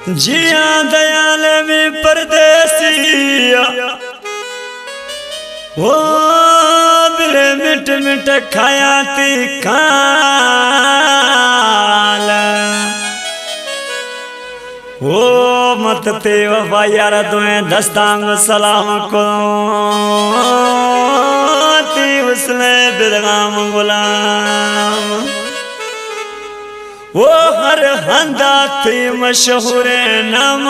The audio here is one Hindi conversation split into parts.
जिया दयाल में परदेसिया वो बिले मिट मिट खाया ती काल वो मत ते वफा यार तुम्हें दस्तांग सलाम को ती उसने बिलगाम गुलाम वो हर हंदा थी मशहूर नाम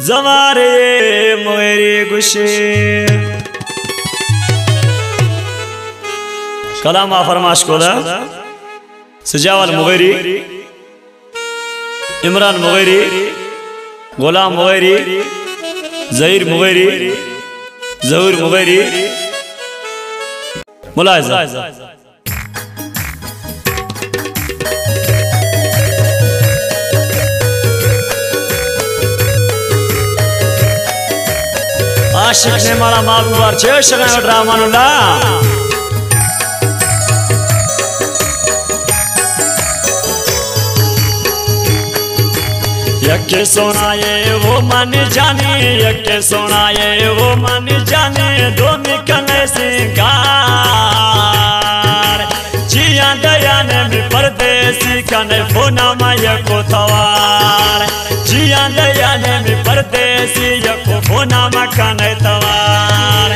जवारे मोरी गुशे कलाम फरमाश को सजावल मुगैरी इमरान मुगैरी गुलाम मुगैरी जहीर मुगैरी जहूर मुगैरी मुलाहिजा आशिक ने माला माबूबार छे शगन ड्रामानुला यके सोनाए वो मन जाने यके सोनाए वो मन जाने दो मिकने सिंगार जिया दयान में परदेसी कने फोना माया को थवार जिया दयान में परदेसी यको फोना मकाने तवार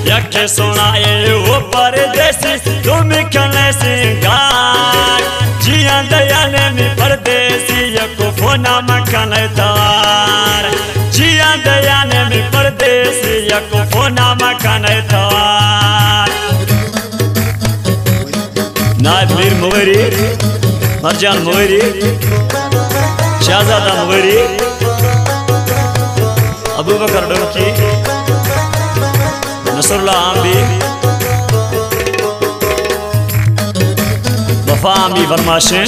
यके सोनाए वो परदेसी दो मिकने सिंगार जिया दयान में परदेसी यको फोना मकाने तवार जिया दयान में परदेसी यको फोना मकाने तवार नायब मीर मुगैरी मरजान मुगैरी शहजादा मुगैरी अबू बकर डोकी नसरुल्लाह आम्बी वफा आम्बी फरमाशें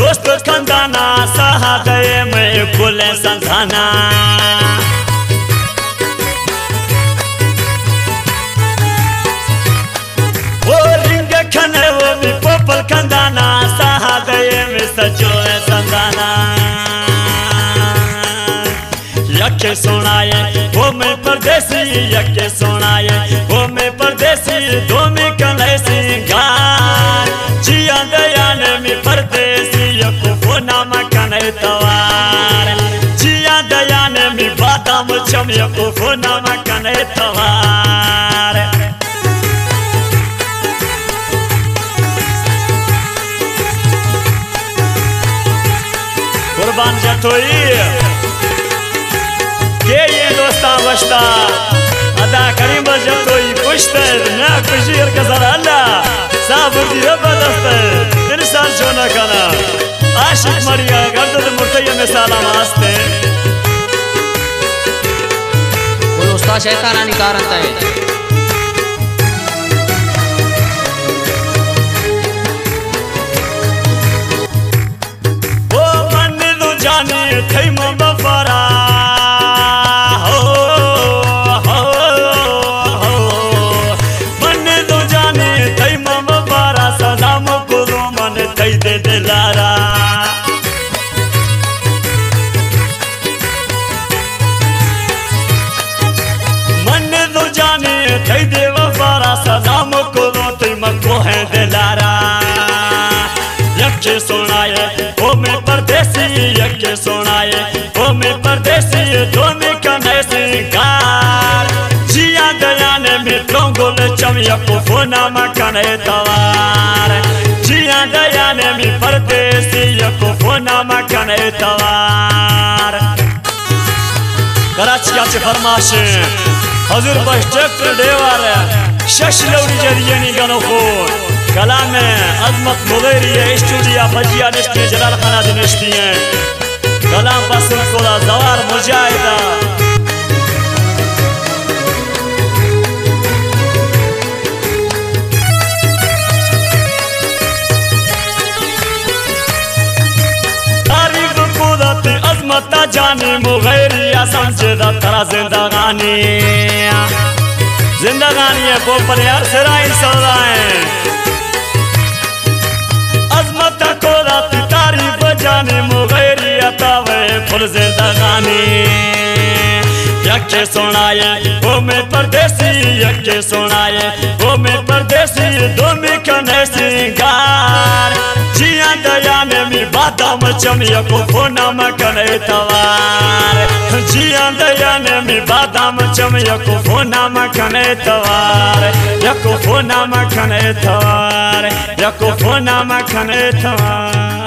दोस्त कंदाना सहादे में खुले संधाना वो रिंग खने वो भी पोपल कंदाना सहादे में सजोए संधाना यके सोनाए वो में परदेसी यके सोनाए वो में परदेसी दो में कने सिंगार जिया दयान में परदेसी यको फोना मकाने तवार जिया दयान में बादाम चम यको फोना मकाने तवार कुर्बान जतोई के ये दोस्ता वस्ता अदा करीम जतोई कुश्ते ना कुशीर का अल्लाह साबुर दी जबरदस्त इंसान जोना कना आशिक मरिया गर्दन मुर्तया में सलाम आस्ते कोई उस्ताद शैतानी कारण है वो मन नु जाने थई मबफरा सलाम को रोते मको है दिलारा यके सोनाए वो में परदेसी यके सोनाए वो में परदेसी दो में कने सिंगार जिया दयान में ट्रोंगोल चम यको फोना मकाने तवार जिया दयान में परदेसी यको फोना मकाने तवार कराची का फरमाशे हजूर बस ट्रैक्टर देवार शशलौरी जरियानी गनोखोर कलाम अजमत मुगैरी स्टूडियो फजिया नश्ती जलाल खाना नश्ती है कलाम पसंद कोला जवार मुजाहिदा अजमत जानी मुगैरिया समझदा तरा जिंदगानी जिंदगानी है वो पर यार सराय सराय अजमत को रात तारीफ जानी मुगैरिया तावे फुल जिंदगानी यके सुनाए वो में परदेसी यके सुनाए वो में परदेसी दो में कने सिंगार जिया दया ने मी बादाम चमिया को फोना में कने तवार जिया दया ने मी बादाम चमिया को फोना में कने तवार यको फोना में कने तवार यको फोना में कने तवार।